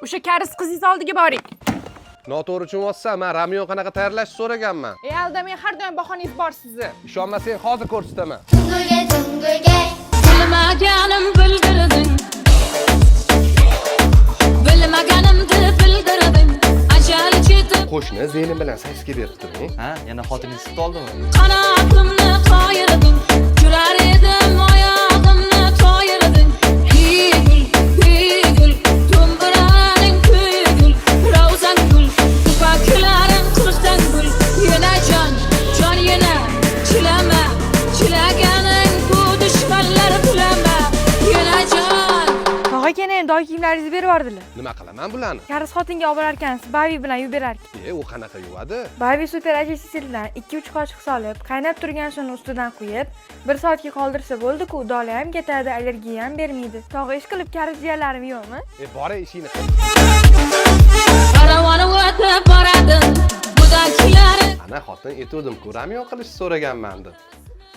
O'sha karis qizingiz oldiga boring. Noto'g'ri tushunmayapsan, men Ramyo qanaqa tayyorlash so'raganman. Aldamay har doim bahonangiz bor sizni. Ishonmasang hozir ko'rsataman. Bilmaganim bildirding. Bilmaganimni bildirding. Ajal chetib Qo'shni Zeynim bilan saksga berib turing. Ha, yana xotiningiz sut oldimi? qanotimni qoyirding. Jurar edim oyog'imni toyirding. Gul, do'mbiraning kuy gul, ravzan gul, tufaklaring qursdan gul. Yana jon yana chilama, chilaganing bu dushmanlar bilama. Yana jon. Tog'a keyin doy kiyimlaringizni berib yubordilar. Nima qilaman bularni? Karis xotinga olib borar ekansiz, Bavi bilan yuvib berar ekan. U qanaqa yuvadi? Bavi super achititeldan 2-3 qoshiq solib, qaynab turgan suvni ustidan quyib, 1 soatga qoldirsa bo'ldi-ku, doli ham ketadi, allergiya ham bermaydi. Tog'a ish qilib karis jiyanlarim yo'qmi? Bora ishingni qil. Karavani o'tib boradi, budaklari Ana xotin aytuvdim-ku, Ramyo qilishni so'raganman deb.